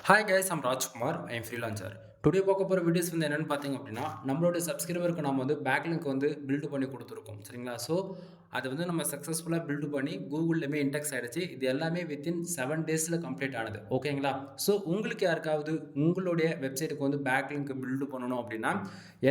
Hi guys, I'm Rajkumar. I am freelancer. Today பார்க்க போகிற videos வந்து என்னென்னு பார்த்தீங்க அப்படின்னா, நம்மளோட சப்ஸ்கிரைபருக்கு நம்ம வந்து பேக்லிங்க் வந்து பில்டு பண்ணி கொடுத்துருக்கோம். சரிங்களா? ஸோ அது வந்து நம்ம சக்ஸஸ்ஃபுல்லாக பில்டு பண்ணி கூகுள்லேயுமே இன்டெக்ஸ் ஆகிடுச்சு. இது எல்லாமே வித்தின் 7 டேஸில் கம்ப்ளீட் ஆனது. ஓகேங்களா? ஸோ உங்களுக்கு யாருக்காவது உங்களுடைய வெப்சைட்டுக்கு வந்து பேக்லிங்க் பில்டு பண்ணணும் அப்படின்னா,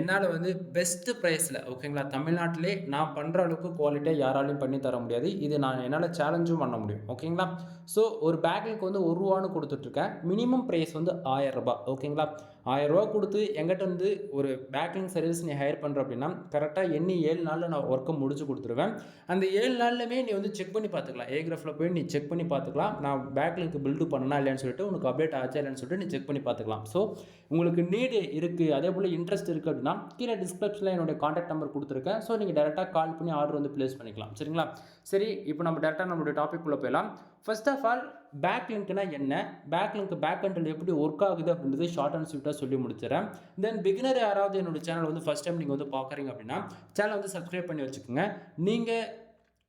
என்னால் வந்து பெஸ்ட் ப்ரைஸில், ஓகேங்களா, தமிழ்நாட்டிலே நான் பண்ணுற அளவுக்கு குவாலிட்டியாக யாராலையும் பண்ணி தர முடியாது. இது நான் என்னால் சேலஞ்சும் பண்ண முடியும். ஓகேங்களா? ஸோ ஒரு பேக்லிங்க் வந்து ₹1 கொடுத்துட்ருக்கேன். மினிமம் ப்ரைஸ் வந்து ₹1000. ஓகேங்களா? ₹1000 கொடுத்து எங்கிட்ட வந்து ஒரு பேக்லிங்க் சர்வீஸ் நீ ஹையர் பண்ணுற அப்படின்னா, கரெக்டாக எண்ணி 7 நாளில் நான் ஒர்க்கை முடிச்சு கொடுத்துருவேன். அந்த 7 நாள்லையுமே நீ வந்து செக் பண்ணி பார்த்துக்கலாம். ஏகிராஃபில் போய் நீ செக் பண்ணி பார்த்துக்கலாம். நான் பேக்லிங்க் பில்டு பண்ணனா இல்லையான்னு சொல்லிட்டு, உனக்கு அப்டேட் ஆச்சா இல்லைன்னு சொல்லிட்டு நீ செக் பண்ணி பார்த்துக்கலாம். ஸோ உங்களுக்கு நீடு இருக்குது, அதே போல் இன்ட்ரெஸ்ட் இருக்குது அப்படின்னா, கீழே டிஸ்கிரிப்ஷனில் என்னுடைய கான்டாக்ட் நம்பர் கொடுத்துருக்கேன். ஸோ நீங்கள் டேரெக்டாக கால் பண்ணி ஆர்டர் வந்து ப்ளேஸ் பண்ணிக்கலாம். சரிங்களா? சரி, இப்போ நம்ம டேரெக்டாக நம்மளுடைய டாபிக் உள்ள போயிடலாம். ஃபர்ஸ்ட் ஆஃப் ஆல், பேக்லிங்க்னா என்ன, பேக்லிங்க் பேக் எண்டில் எப்படி ஒர்க் ஆகுது அப்படின்றது ஷார்ட் அண்ட் ஸ்வீட்டாக சொல்லி முடிச்சிடறேன். தென் பிகினர் யாராவது என்னோட சேனல் வந்து ஃபர்ஸ்ட் டைம் நீங்கள் வந்து பார்க்குறீங்க அப்படின்னா, சேனல் வந்து சப்ஸ்கிரைப் பண்ணி வச்சுக்கோங்க. நீங்கள்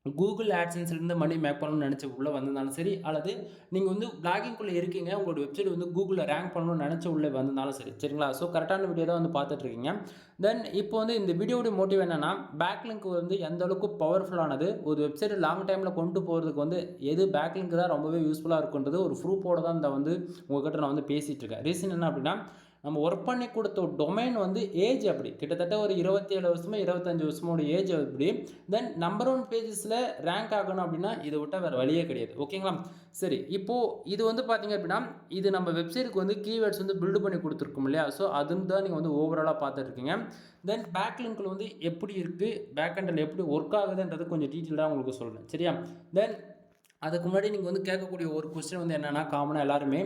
கூகுள் ஆட்சன்ஸ்லேருந்து மணி மேக் பண்ணணும்னு நினச்சி உள்ளே வந்திருந்தாலும் சரி, அல்லது நீங்கள் வந்து பிளாகிங்குள்ளே இருக்கீங்க, உங்களோட வெப்சைட் வந்து கூகுளில் ரேங்க் பண்ணணும்னு நினச்சி உள்ளே வந்திருந்தாலும் சரி. சரிங்களா? ஸோ கரெக்டான வீடியோ தான் வந்து பார்த்துட்ருக்கீங்க. தென் இப்போ வந்து இந்த வீடியோடைய மோட்டிவ் என்னென்னா, பேக்லிங்க் வந்து எந்த அளவுக்கு பவர்ஃபுல்லானது, ஒரு வெப்சைட் லாங் டைமில் கொண்டு போகிறதுக்கு வந்து எது பேக்லிங்க் தான் ரொம்பவே யூஸ்ஃபுல்லாக இருக்குன்றது ஒரு ப்ரூஃபோடு தான் இந்த வந்து உங்கள்கிட்ட நான் வந்து பேசிகிட்டு இருக்கேன். ரீசன் என்ன அப்படின்னா, நம்ம ஒர்க் பண்ணி கொடுத்த டொமைன் வந்து ஏஜ் அப்படி கிட்டத்தட்ட ஒரு 27 வருஷமோ 25 வருஷமோட ஏஜ் அப்படி. தென் நம்பர் 1 பேஜஸில் ரேங்க் ஆகணும் அப்படின்னா இதை விட்டால் வேறு வழியே கிடையாது. ஓகேங்களா? சரி, இப்போது இது வந்து பார்த்தீங்க அப்படின்னா, இது நம்ம வெப்சைட்டுக்கு வந்து கீவேர்ட்ஸ் வந்து பில்டு பண்ணி கொடுத்துருக்கோம் இல்லையா? ஸோ அதுன்னு தான் நீங்கள் வந்து ஓவராலாக பார்த்துட்ருக்கீங்க. தென் பேக்லிங்கில் வந்து எப்படி இருக்குது, பேக் எண்டில் எப்படி ஒர்க் ஆகுதுன்றது கொஞ்சம் டீட்டெயிலாக உங்களுக்கு சொல்கிறேன். சரியா? தென் அதுக்கு முன்னாடி நீங்கள் வந்து கேட்கக்கூடிய ஒரு கொஸ்டின் வந்து என்னென்னா, காமனாக எல்லாருமே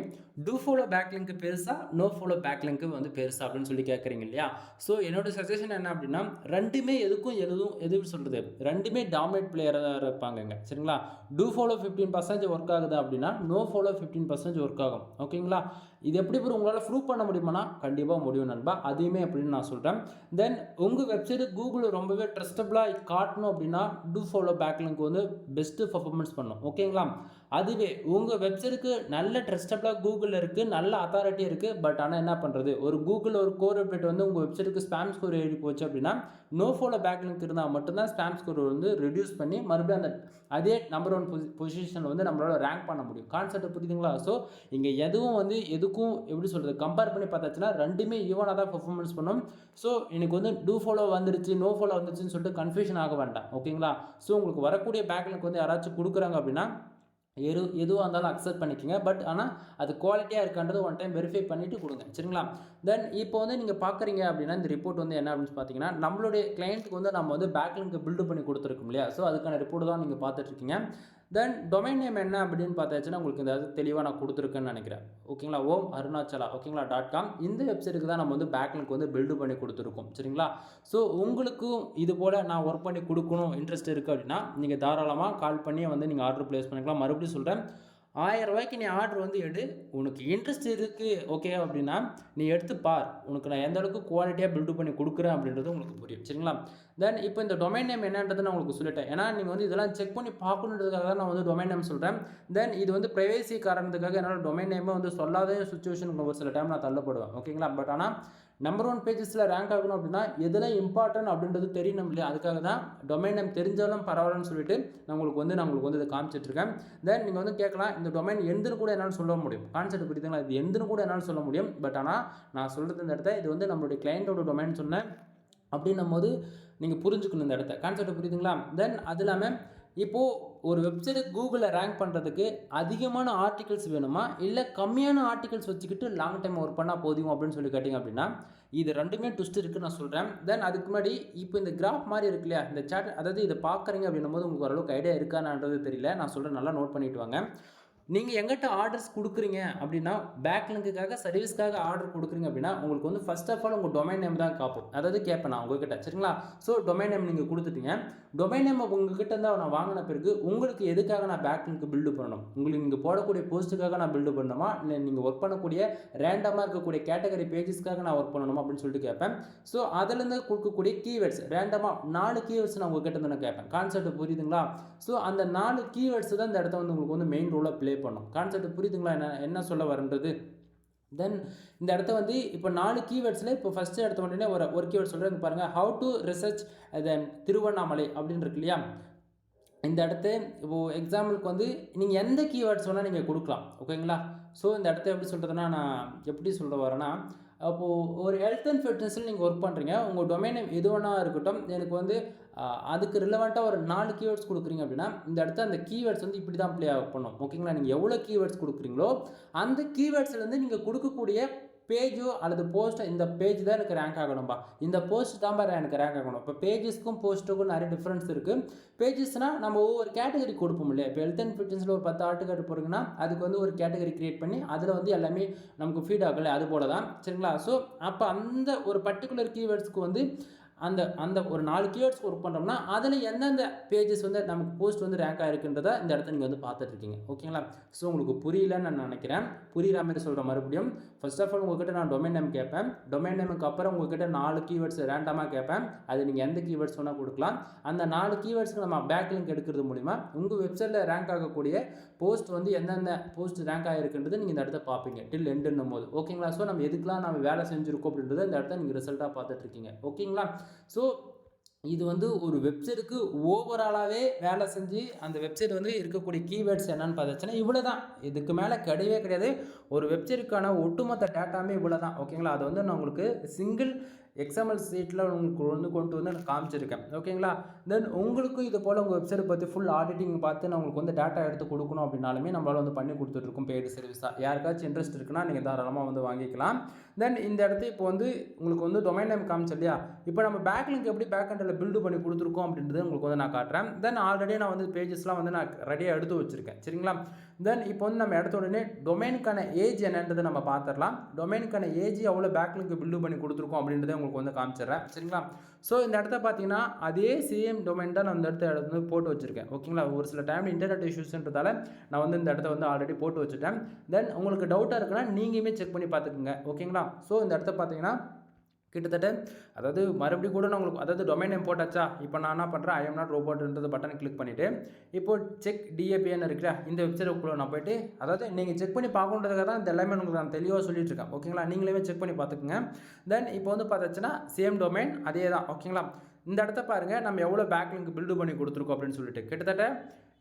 டூ ஃபாலோ பேக்லிங்க் பெருசா, நோ ஃபாலோ பேக்லிங்க் வந்து பெருசா அப்படின்னு சொல்லி கேட்குறீங்க இல்லையா? ஸோ என்னோட சஜஷன் என்ன அப்படின்னா, ரெண்டுமே எதுக்கும் எது சொல்கிறது, ரெண்டுமே டாமினேட் பிளேயராக இருப்பாங்கங்க. சரிங்களா? டூ ஃபாலோ 15% ஒர்க் ஆகுது அப்படின்னா, நோ ஃபாலோ 15% ஒர்க் ஆகும். ஓகேங்களா? இது எப்படி உங்களால் ப்ரூவ் பண்ண முடியுமானா, கண்டிப்பாக முடியும் நண்பா. அதையுமே அப்படின்னு நான் சொல்கிறேன். தென் உங்கள் வெப்சைட்டு கூகுள் ரொம்பவே ட்ரஸ்டபுளாக காட்டணும் அப்படின்னா, டூ ஃபாலோ பேக்லிங்க் வந்து பெஸ்ட்டு பர்ஃபார்மன்ஸ் பண்ணும். ஓகேங்களா? அதுவே உங்கள் வெப்சைட்டுக்கு நல்ல ட்ரஸ்டபுளாக கூகுளில் இருக்குது, நல்ல அத்தாரிட்டி இருக்குது. பட் ஆனால் என்ன பண்ணுறது, ஒரு கூகுள் ஒரு கோர் அப்டேட் வந்து உங்கள் வெப்சைட்டுக்கு ஸ்பாம் ஸ்கோர் ஏறி போச்சு அப்படின்னா, நோ ஃபாலோ பேக்லிங்க் இருந்தால் மட்டும்தான் ஸ்பாம் ஸ்கோர் வந்து ரெடியூஸ் பண்ணி மறுபடியும் அந்த அதே நம்பர் 1 பொசிஷனில் வந்து நம்மளால் ரேங்க் பண்ண முடியும். கான்செப்ட் புரியுதுங்களா? ஸோ இங்கே எதுவும் வந்து எதுக்கும் எப்படி சொல்கிறது, கம்பேர் பண்ணி பார்த்தாச்சுன்னா ரெண்டுமே ஈவனாக தான் பர்ஃபார்மன்ஸ் பண்ணும். ஸோ எனக்கு வந்து டூ ஃபாலோ வந்துருச்சு, நோ ஃபாலோ வந்துருச்சுன்னு சொல்லிட்டு கன்ஃபியூஷன் ஆக வேண்டாம். ஓகேங்களா? ஸோ உங்களுக்கு வரக்கூடிய பேக்லிங்க் வந்து யாராச்சும் கொடுக்குறாங்க அப்படின்னா, எதுவாக இருந்தாலும் அக்செப்ட் பண்ணிக்கோங்க. பட் ஆனால் அது குவாலிட்டியாக இருக்கான்றது ஒன் டைம் வெரிஃபை பண்ணிவிட்டு கொடுங்க. சரிங்களா? தென் இப்போ வந்து நீங்கள் பார்க்குறீங்க அப்படின்னா, இந்த ரிப்போர்ட் வந்து என்ன அப்படின்னு பார்த்தீங்கன்னா, நம்மளுடைய கிளைண்ட்டுக்கு வந்து நம்ம வந்து பேக்லிங்க் பில்டு பண்ணி கொடுத்துருக்கோம் இல்லையா? ஸோ அதுக்கான ரிப்போர்ட் தான் நீங்கள் பார்த்துட்ருக்கீங்க. தென் டொமைன் நேம் என்ன அப்படின்னு பார்த்தாச்சுன்னா, உங்களுக்கு இந்த தெளிவாக நான் கொடுத்துருக்கேன்னு நினைக்கிறேன். ஓகேங்களா? ஓம் அருணாச்சலா, ஓகேங்களா, .com இந்த வெப்சைட்டுக்கு தான் நம்ம வந்து பேக்லிங்க் வந்து பில்டு பண்ணி கொடுத்துருக்கோம். சரிங்களா? ஸோ உங்களுக்கும் இது போல் நான் ஒர்க் பண்ணி கொடுக்கணும் இன்ட்ரெஸ்ட் இருக்குது அப்படின்னா, நீங்கள் தாராளமாக கால் பண்ணி வந்து நீங்கள் ஆர்டர் ப்ளேஸ் பண்ணிக்கலாம். மறுபடியும் சொல்கிறேன், ₹1000 நீ ஆர்டர் வந்து எடு. உனக்கு இன்ட்ரெஸ்ட் இருக்குது ஓகே அப்படின்னா நீ எடுத்து பார். உனக்கு நான் எந்த அளவுக்கு குவாலிட்டியாக பில்டு பண்ணி கொடுக்குறேன் அப்படின்றது உங்களுக்கு புரியும். சரிங்களா? தென் இப்போ இந்த டொமைன் நேம் என்னன்றது நான் உங்களுக்கு சொல்லிட்டேன். ஏன்னா நீங்கள் வந்து இதெல்லாம் செக் பண்ணி பார்க்கணுன்றதுக்காக தான் நான் வந்து டொமைன் நேம் சொல்கிறேன். தென் இது வந்து ப்ரைவேசி காரணத்துக்காக என்னால் டொமைன் நேமை வந்து சொல்லாத சுச்சுவேஷன் ஒரு சில டைம் நான் தள்ளப்படுவேன். ஓகேங்களா? பட் ஆனால் நம்பர் 1 பேஜஸில் ரேங்க் ஆகணும் அப்படின்னா எதெல்லாம் இம்பார்ட்டன்ட் அப்படின்றது தெரியணும் இல்லையா? அதுக்காக தான் டொமைன் நேம் தெரிஞ்சாலும் பரவாயில்லன்னு சொல்லிட்டு நான் உங்களுக்கு வந்து இதை காமிச்சிட்ருக்கேன். தென் நீங்கள் வந்து கேட்கலாம், இந்த டொமைன் எந்துன்னு கூட என்னால் சொல்ல முடியும். கான்செப்ட் புரியுதுங்களா? இது எந்துன்னு கூட என்னால் சொல்ல முடியும். பட் ஆனால் நான் சொல்கிறது இந்த இடத்த இது வந்து நம்மளுடைய கிளையண்ட்டோட டொமைன் சொன்னேன் அப்படின்னும் போது நீங்கள் புரிஞ்சுக்கணும் இந்த இடத்த. கான்செப்ட் புரியுதுங்களா? தென் அது இல்லாமல் இப்போது ஒரு வெப்சைட்டு கூகுளில் ரேங்க் பண்ணுறதுக்கு அதிகமான ஆர்டிகல்ஸ் வேணுமா, இல்லை கம்மியான ஆர்டிகல்ஸ் வச்சுக்கிட்டு லாங் டைம் ஒர்க் பண்ணால் போதும் அப்படின்னு சொல்லி கேட்டிங்க அப்படின்னா, இது ரெண்டுமே ட்விஸ்ட் இருக்குன்னு நான் சொல்கிறேன். தென் அதுக்கு முன்னாடி இப்போ இந்த கிராஃப் மாதிரி இருக்கு இல்லையா, இந்த சாட், அதாவது இதை பார்க்குறீங்க அப்படின்னும் போது உங்களுக்கு ஓரளவுக்கு ஐடியா இருக்கான்றது தெரியல. நான் சொல்கிறேன், நல்லா நோட் பண்ணிட்டு வாங்க. நீங்கள் எங்கிட்ட ஆர்டர்ஸ் கொடுக்குறீங்க அப்படின்னா, பேக்லிங்க்குக்காக சர்வீஸ்க்காக ஆர்டர் கொடுக்குறீங்க அப்படின்னா, உங்களுக்கு வந்து ஃபர்ஸ்ட் ஆஃப் ஆல் உங்கள் டொமைன் நேம் தான் காப்போம். அதாவது கேட்பேன் நான் உங்ககிட்ட. சரிங்களா? ஸோ டொமைன் நேம் நீங்கள் கொடுத்துட்டீங்க. டொமைன் நேம் உங்ககிட்ட இருந்தால் நான் வாங்கின பிறகு உங்களுக்கு எதுக்காக நான் பேக்லிங்க் பில்டு பண்ணணும், உங்களுக்கு நீங்கள் போடக்கூடிய போஸ்ட்டுக்காக நான் பில்டு பண்ணணுமா, இல்லை நீங்கள் ஒர்க் பண்ணக்கூடிய ரேண்டமாக இருக்கக்கூடிய கேட்டகரி பேஜஸ்க்காக நான் ஒர்க் பண்ணணுமா அப்படின்னு சொல்லிட்டு கேட்பேன். ஸோ அதிலேருந்து கொடுக்கக்கூடிய கீவேர்ட்ஸ் ரேண்டமாக 4 கீவேர்ட்ஸ் நான் உங்ககிட்ட இருந்து நான் கேட்பேன். கான்செப்ட் புரியுதுங்களா? ஸோ அந்த 4 கீவேர்ட்ஸ் தான் இந்த இடத்த வந்து உங்களுக்கு வந்து மெயின் ரோலாக ப்ளே பண்ணும். கான்செப்ட் புரியுதுங்களா? என்ன சொல்ல வரன்றது? தென் இந்த இடத்த வந்து இப்போ 4 கீவேர்ட்ஸில் இப்போ ஃபஸ்ட்டு எடுத்த உடனே ஒரு கீவேர்ட் சொல்கிறேன் பாருங்கள், ஹவு டு ரிசர்ச் தென் திருவண்ணாமலை அப்படின்னு இருக்கு இல்லையா. இந்த இடத்த இப்போது எக்ஸாம்பிளுக்கு வந்து நீங்கள் எந்த கீவேர்ட்ஸ் வேணால் நீங்கள் கொடுக்கலாம், ஓகேங்களா. ஸோ இந்த இடத்த எப்படி சொல்கிறதுனா, நான் எப்படி சொல்ல வரேன்னா, அப்போது ஒரு ஹெல்த் அண்ட் ஃபிட்னஸில் நீங்கள் ஒர்க் பண்ணுறீங்க, உங்கள் டொமைன் நேம் எது வேணா இருக்கட்டும், எனக்கு வந்து அதுக்கு ரிலவெண்ட்டாக ஒரு 4 கீவேர்ட்ஸ் கொடுக்குறீங்க அப்படின்னா, இந்த இடத்த அந்த கீவேர்ட்ஸ் வந்து இப்படி தான் ப்ளே பண்ணும், ஓகேங்களா. நீங்கள் எவ்வளோ கீவேர்ட்ஸ் கொடுக்குறீங்களோ அந்த கீவேர்ட்ஸ்லேருந்து நீங்கள் கொடுக்கக்கூடிய பேஜோ அல்லது போஸ்ட்டோ, இந்த பேஜ் தான் எனக்கு ரேங்க் ஆகணும்பா, இந்த போஸ்ட் தான் எனக்கு ரேங்க் ஆகணும். இப்போ பேஜஸ்க்கும் போஸ்ட்டுக்கும் நிறைய டிஃப்ரென்ஸ் இருக்குது. பேஜஸ்னால் நம்ம ஒவ்வொரு கேட்டகரி கொடுப்போம் இல்லையா. இப்போ ஹெல்த் அண்ட் ஃபிட்னஸில் ஒரு 10 ஆர்டிகல் போகிறீங்கன்னா அதுக்கு வந்து ஒரு கேட்டகரி க்ரியேட் பண்ணி அதில் வந்து எல்லாமே நமக்கு ஃபீட் ஆகலை, அது போல தான், சரிங்களா. ஸோ அப்போ அந்த ஒரு பர்டிகுலர் கீவேர்ட்ஸ்க்கு வந்து அந்த அந்த ஒரு 4 கீவேர்ட்ஸ் ஒர்க் பண்ணுறோம்னா அதில் எந்தெந்த பேஜஸ் வந்து நமக்கு போஸ்ட் வந்து ரேங்க் ஆகிருக்குன்றதை இந்த இடத்த நீங்கள் வந்து பார்த்துட்ருக்கீங்க, ஓகேங்களா. ஸோ உங்களுக்கு புரியலன்னு நான் நினைக்கிறேன். புரிகிற மாதிரி சொல்கிற மறுபடியும் ஃபர்ஸ்ட் ஆஃப் ஆல் உங்கள்கிட்ட நான் டொமைன் நேம் கேட்பேன். டொமைன் நேமுக்கு அப்புறம் உங்கள்கிட்ட 4 கீவேர்ட்ஸ் ரேண்டமாக கேட்பேன். அது நீங்கள் எந்த கீவேர்ட்ஸ் வேணால் கொடுக்கலாம். அந்த 4 கீவேர்ட்ஸ்க்கு நம்ம பேக் லிங்க் எடுக்கிறது மூலிமா உங்கள் வெப்சைட்டில் ரேங்க் ஆகக்கூடிய போஸ்ட் வந்து எந்தெந்த போஸ்ட் ரேங்க் ஆகிருக்குன்றது நீங்கள் இந்த இடத்த பார்ப்பீங்க டில் எண்டுன்னும் போது, ஓகேங்களா. ஸோ நம்ம எதுக்கெலாம் நம்ம வேலை செஞ்சுருக்கோம் அப்படின்றத இந்த இடத்த நீங்கள் ரிசல்ட்டாக பார்த்துட்ருக்கீங்க, ஓகேங்களா. ஸோ இது வந்து ஒரு வெப்சைட்டுக்கு ஓவராலாகவே வேலை செஞ்சு அந்த வெப்சைட் வந்து இருக்கக்கூடிய கீவேர்ட்ஸ் என்னென்னு பார்த்துச்சுன்னா இவ்வளோ தான், இதுக்கு மேலே கிடையவே கிடையாது. ஒரு வெப்சைட்டுக்கான ஒட்டுமொத்த டேட்டாமே இவ்வளோ தான், ஓகேங்களா. அது வந்து நான் உங்களுக்கு சிங்கிள் எக்ஸ்எம்எல் சீட்டில் உங்களுக்கு வந்து கொண்டு வந்து நான் காமிச்சிருக்கேன், ஓகேங்களா. தென் உங்களுக்கும் இது போல் உங்கள் வெப்சைட்டை பற்றி ஃபுல் ஆடிட்டிங் பார்த்து நான் உங்களுக்கு வந்து டேட்டா எடுத்து கொடுக்கணும் அப்படின்னாலுமே நம்மளால் வந்து பண்ணி கொடுத்துட்ருக்கோம் பெய்டு சர்வீஸாக. யாருக்காச்சும் இன்ட்ரெஸ்ட் இருக்குன்னா நீங்கள் தாராளமாக வந்து வாங்கிக்கலாம். தென் இந்த இடத்த இப்போ வந்து உங்களுக்கு வந்து டொமைன் நேம் காமிச்சு இல்லையா, இப்போ நம்ம பேக் லிங்க் எப்படி பேக் எண்டில் பில்டு பண்ணி கொடுத்துருக்கோம் அப்படின்றது உங்களுக்கு வந்து நான் காட்டுறேன். தென் ஆல்ரெடி நான் வந்து பேஜஸ்லாம் வந்து நான் ரெடியாக எடுத்து வச்சுருக்கேன், சரிங்களா. தென் இப்போ வந்து நம்ம எடுத்த உடனே டொமைனுக்கான ஏஜ் என்னன்றது நம்ம பார்த்துடலாம். டொமைனுக்கான ஏஜ் எவ்வளோ பேக் லிங்க் பில்டு பண்ணி கொடுத்துருக்கோம் அப்படின்றத உங்களுக்கு வந்து காமிச்சிடுறேன், சரிங்களா. ஸோ இந்த இடத்த பார்த்தீங்கன்னா அதே சேம் டொமைன் தான் நான் இந்த இடத்த வந்து போட்டு வச்சுருக்கேன், ஓகேங்களா. ஒரு சில டைமில் இன்டர்நெட் இஷ்யூஸ்ன்றதால நான் வந்து இந்த இடத்த வந்து ஆல்ரெடி போட்டு வச்சுட்டேன். தென் உங்களுக்கு டவுட்டாக இருக்குன்னா நீங்களுமே செக் பண்ணி பார்த்துக்குங்க, ஓகேங்களா. ஸோ இந்த இடத்த பார்த்தீங்கன்னா கிட்டத்தட்ட அதாவது மறுபடியும் கூட நான் உங்களுக்கு அதாவது டொமைன் நேம் போட்டாச்சா, இப்போ நான் என்ன பண்ணுறேன், ஐ எம் நாட் ரோபோட்ன்றது பட்டனை கிளிக் பண்ணிவிட்டு இப்போ செக் டிஏபின்னு இருக்குல்ல, இந்த வெப்சைட்டுக்குள்ளே நான் போய்ட்டு அதாவது நீங்கள் செக் பண்ணி பார்க்கணுன்றதுக்காக தான் இந்த எல்லாமே உங்களுக்கு நான் தெளிவாக சொல்லிட்டு இருக்கேன், ஓகேங்களா. நீங்களே செக் பண்ணி பார்த்துக்குங்க. தென் இப்போ வந்து பார்த்தாச்சுன்னா சேம் டொமைன் அதே தான், ஓகேங்களா. இந்த இடத்த பாருங்கள், நம்ம எவ்வளோ பேக் லிங்க் பில்டு பண்ணி கொடுத்துருக்கோம் அப்படின்னு சொல்லிட்டு கிட்டத்தட்ட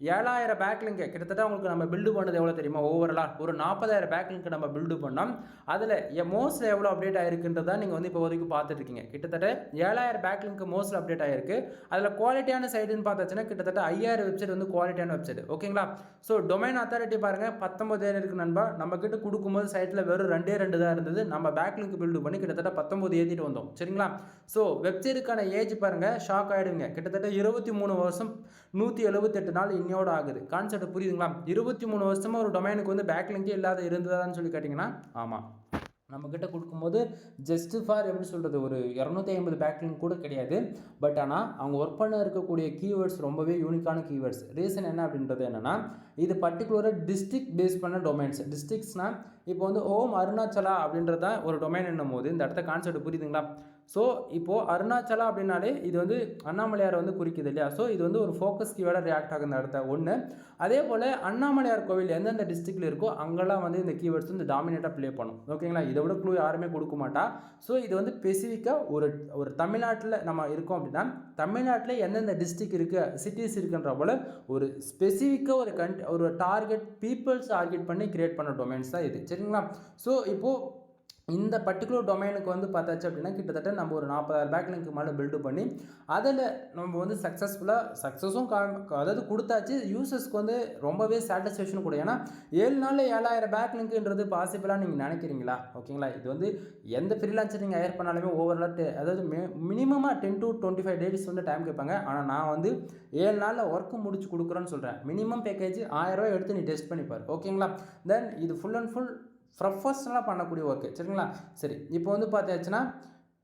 7000 பேக் லிங்க் கிட்டத்தட்ட உங்களுக்கு நம்ம பில்டு பண்ணது எவ்வளோ தெரியுமா, ஓவராலாக ஒரு 40,000 பேக் லிங்க் நம்ம பில்டு பண்ணோம். அதில் மோஸ்ட்டில் எவ்வளோ அப்டேட் ஆகிருக்குன்றதா நீங்கள் வந்து இப்போ வரைக்கும் பார்த்துட்ருக்கீங்க. கிட்டத்தட்ட 7000 பேக் லிங்க் மோஸ்ட்டில் அப்டேட் ஆகிருக்கு. அதில் குவாலிட்டியான சைடுன்னு பார்த்தாச்சுன்னா கிட்டத்தட்ட 5000 வெப்சைட் வந்து குவாலிட்டியான வெப்சைட், ஓகேங்களா. ஸோ டொமைன் அத்தாரிட்டி பாருங்கள் 19 இருக்குது நண்பா. நம்ம கிட்ட கொடுக்கும்போது சைட்டில் வெறும் 2 தான் இருந்தது. நம்ம பேக் லிங்க் பில்டு பண்ணி கிட்டத்தட்ட 19 ஏற்றிட்டு வந்தோம், சரிங்களா. ஸோ வெப்சைட்டுக்கான ஏஜ் பாருங்கள், ஷாக் ஆகிடுவீங்க. கிட்டத்தட்ட 23 வருஷம் 178 நாள் இன்னையோடு ஆகுது. கான்செப்ட் புரியுதுங்களா. 23 வருஷமாக ஒரு டொமைனுக்கு வந்து பேக் லிங்கே இல்லாத இருந்ததான்னு சொல்லி கேட்டிங்கன்னா ஆமாம். நம்மக்கிட்ட கொடுக்கும்போது ஜஸ்ட் ஃபார் எப்படி சொல்கிறது ஒரு 250 பேக் லிங்க் கூட கிடையாது. பட் ஆனால் அவங்க ஒர்க் பண்ண இருக்கக்கூடிய கீவேர்ட்ஸ் ரொம்பவே யூனிக்கான கீவேர்ட்ஸ். ரீசன் என்ன அப்படின்றது என்னென்னா, இது பர்டிகுலராக டிஸ்ட்ரிக்ட் பேஸ் பண்ண டொமைன்ஸ். டிஸ்ட்ரிக்ட்ஸ்னால் இப்போ வந்து ஓம் அருணாச்சலா அப்படின்றது தான் ஒரு டொமைன் என்னும் போது இந்த இடத்த கான்செப்ட் புரியுதுங்களா. ஸோ இப்போது அருணாச்சலா அப்படின்னாலே இது வந்து அண்ணாமலையார் வந்து குறிக்குது இல்லையா. ஸோ இது வந்து ஒரு ஃபோக்கஸ் கீவேர்டாக ரியாக்ட் ஆகுது இந்த இடத்த ஒன்று. அதே போல் அண்ணாமலையார் கோவில் எந்தெந்த டிஸ்ட்ரிக்டில் இருக்கோ அங்கெல்லாம் வந்து இந்த கீவேர்ட்ஸ் வந்து டாமினேட்டாக ப்ளே பண்ணும், ஓகேங்களா. இதை விட க்ளூ யாருமே கொடுக்க மாட்டா. ஸோ இது வந்து ஸ்பெசிஃபிக்காக ஒரு தமிழ்நாட்டில் நம்ம இருக்கோம் அப்படின்னா தமிழ்நாட்டில் எந்தெந்த டிஸ்ட்ரிக்ட் இருக்குது சிட்டிஸ் இருக்குன்ற போல் ஒரு ஸ்பெசிஃபிக்காக ஒரு டார்கெட் பீப்புள்ஸ் டார்கெட் பண்ணி கிரியேட் பண்ண டொமைன்ஸ் தான் இது, சரிங்களா. ஸோ இப்போது இந்த பர்டிகுலர் டொமைனுக்கு வந்து பார்த்தாச்சு அப்படின்னா கிட்டத்தட்ட நம்ம ஒரு 40,000 பேக் லிங்க் மேலே பில்டு பண்ணி அதில் நம்ம வந்து சக்ஸஸும் அதாவது கொடுத்தாச்சு. யூசர்ஸ்க்கு வந்து ரொம்பவே சாட்டிஸ்ஃபேக்ஷன் கூட. ஏன்னா 7 நாளில் 7000 பேக் லிங்க்ன்றது பாசிபிளாக நீங்கள் நினைக்கிறீங்களா, ஓகேங்களா. இது வந்து எந்த ஃப்ரீலான்சர் நீங்கள் ஹையர் பண்ணாலுமே ஓவராலாக அதாவது மினிமமாக 10 to 25 டேஸ் வந்து டைம் கேட்பாங்க. ஆனால் நான் வந்து 7 நாளில் ஒர்க்கு முடிச்சு கொடுக்குறேன்னு சொல்கிறேன். மினிமம் பேக்கேஜ் 1000 ரூபாய் எடுத்து நீ டெஸ்ட் பண்ணிப்பார், ஓகேங்களா. தென் இது ஃபுல் அண்ட் ஃபுல் ப்ரொஃபஷனலாக பண்ணக்கூடிய ஒர்க்கு, சரிங்களா. சரி, இப்போ வந்து பார்த்தாச்சுன்னா